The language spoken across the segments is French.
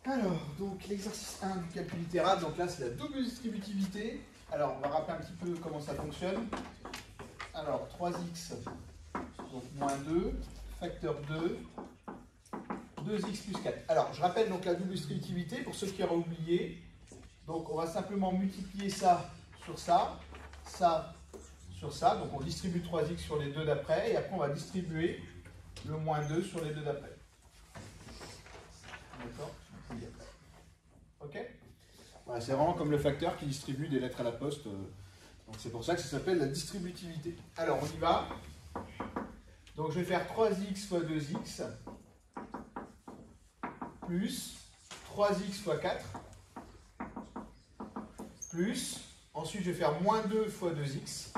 Alors, donc l'exercice 1 du calcul ittérable, donc là c'est la double distributivité. Alors, on va rappeler un petit peu comment ça fonctionne. Alors, 3x, donc moins 2, facteur 2, 2x plus 4. Alors, je rappelle donc la double distributivité pour ceux qui auraient oublié. Donc, on va simplement multiplier ça sur ça, ça sur ça. Donc, on distribue 3x sur les deux d'après et après on va distribuer le moins 2 sur les deux d'après. D'accord? Ok? Voilà, c'est vraiment comme le facteur qui distribue des lettres à la poste. Donc c'est pour ça que ça s'appelle la distributivité. Alors on y va. Donc je vais faire 3x fois 2x plus 3x fois 4 plus, ensuite je vais faire moins 2 fois 2x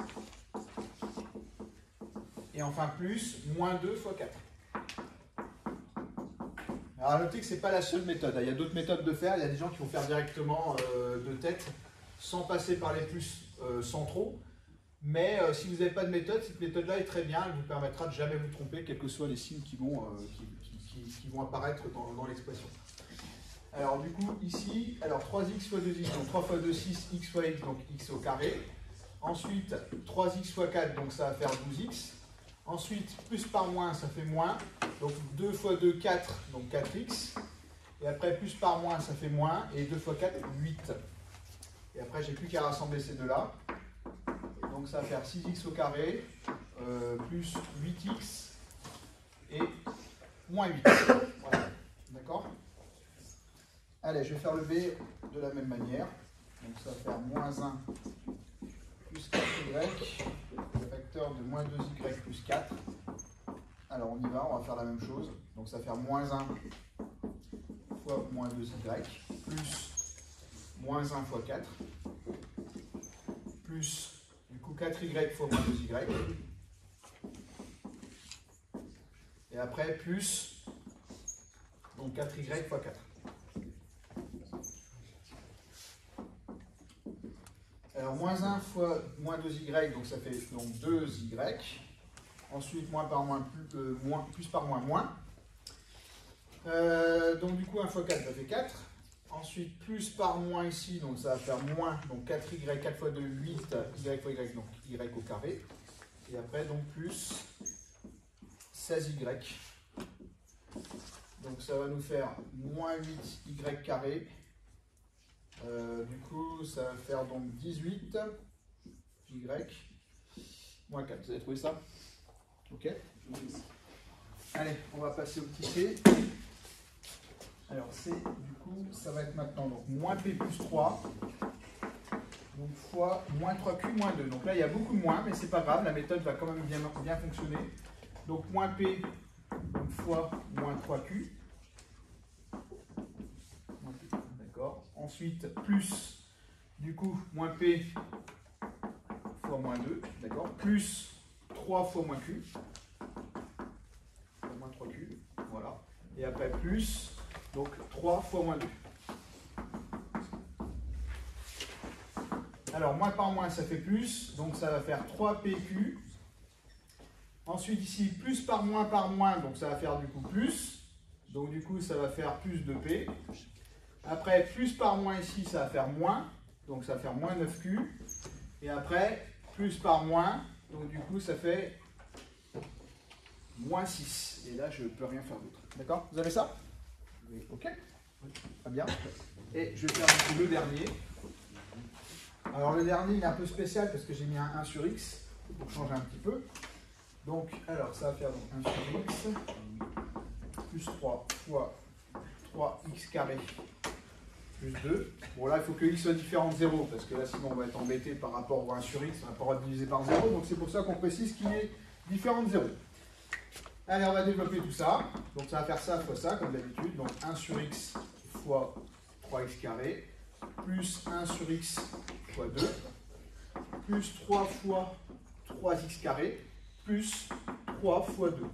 et enfin plus moins 2 fois 4. Alors à noter que ce n'est pas la seule méthode, il y a d'autres méthodes de faire, il y a des gens qui vont faire directement de tête sans passer par les plus centraux, mais si vous n'avez pas de méthode, cette méthode-là est très bien, elle vous permettra de jamais vous tromper, quels que soient les signes qui vont apparaître dans l'expression. Alors du coup ici, alors 3x fois 2x, donc 3 fois 2, 6, x fois x, donc x au carré. Ensuite 3x fois 4, donc ça va faire 12x. Ensuite, plus par moins, ça fait moins. Donc 2 fois 2, 4, donc 4x. Et après, plus par moins, ça fait moins. Et 2 fois 4, 8. Et après, j'ai plus qu'à rassembler ces deux-là. Donc ça va faire 6x au carré, plus 8x et moins 8. Voilà. D'accord? Allez, je vais faire le B de la même manière. Donc ça va faire moins 1 plus 4y, facteur de moins 2y plus 4. Alors on y va, on va faire la même chose. Donc ça va faire moins 1 fois moins 2y, plus moins 1 fois 4, plus du coup 4y fois moins 2y. Et après plus, donc 4y fois 4. Alors, moins 1 fois moins 2y, donc ça fait donc 2y. Ensuite, moins par moins, plus par moins, moins. Donc, du coup, 1 fois 4, ça fait 4. Ensuite, plus par moins ici, donc ça va faire moins. Donc, 4y, 4 fois 2, 8, y fois y, donc y au carré. Et après, donc, plus 16y. Donc, ça va nous faire moins 8y carré. Du coup, ça va faire donc 18 y moins 4. Vous avez trouvé ça? Ok. Allez, on va passer au petit c. Alors c, du coup, ça va être maintenant donc moins p plus 3 donc fois moins 3q moins 2. Donc là, il y a beaucoup de moins, mais c'est pas grave, la méthode va quand même bien fonctionner. Donc moins p donc, fois moins 3q. Ensuite, plus, du coup, moins P fois moins 2, d'accord, plus 3 fois moins Q, moins 3Q, voilà. Et après, plus, donc 3 fois moins 2. Alors, moins par moins, ça fait plus, donc ça va faire 3PQ. Ensuite, ici, plus par moins, donc ça va faire du coup plus. Donc, du coup, ça va faire plus de P. Après, plus par moins ici, ça va faire moins. Donc, ça va faire moins 9Q. Et après, plus par moins. Donc, du coup, ça fait moins 6. Et là, je ne peux rien faire d'autre. D'accord? Vous avez ça? Oui. Ok. Très bien. Et je vais faire du coup le dernier. Alors, le dernier, il est un peu spécial parce que j'ai mis un 1 sur x. Pour changer un petit peu. Donc, alors, ça va faire donc 1 sur x. Plus 3 fois 3x carré. Plus 2. Bon là il faut que x soit différent de 0 parce que là sinon on va être embêté par rapport au 1 sur x, on va pas diviser par 0, donc c'est pour ça qu'on précise qu'il est différent de 0. Allez, on va développer tout ça. Donc ça va faire ça fois ça comme d'habitude. Donc 1 sur x fois 3x carré plus 1 sur x fois 2 plus 3 fois 3x carré plus 3 fois 2.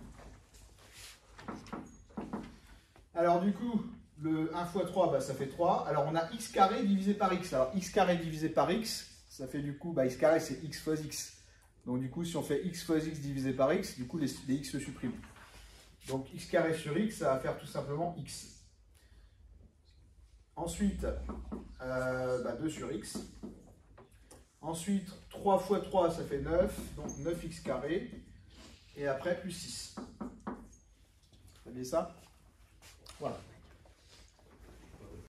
Alors du coup, le 1 fois 3, bah, ça fait 3. Alors on a x carré divisé par x. Alors x carré divisé par x, ça fait du coup, bah, x carré c'est x fois x. Donc du coup, si on fait x fois x divisé par x, du coup les x se suppriment. Donc x carré sur x, ça va faire tout simplement x. Ensuite, 2 sur x. Ensuite, 3 fois 3, ça fait 9, donc 9x carré. Et après, plus 6. Vous voyez ça? Voilà.